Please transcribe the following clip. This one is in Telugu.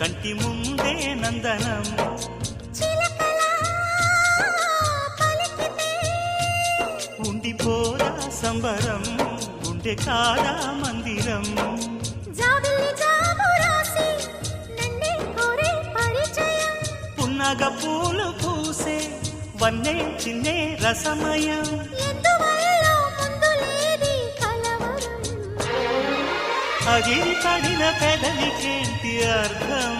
కంటి ముందే నందనం ఉండిపోరా సంబరం గుండె కాదా మందిరం పున్నగ పూలు పూసే వన్నే చిన్నే రసమయం అగిరి పడిన పెదవికేంటి అర్థం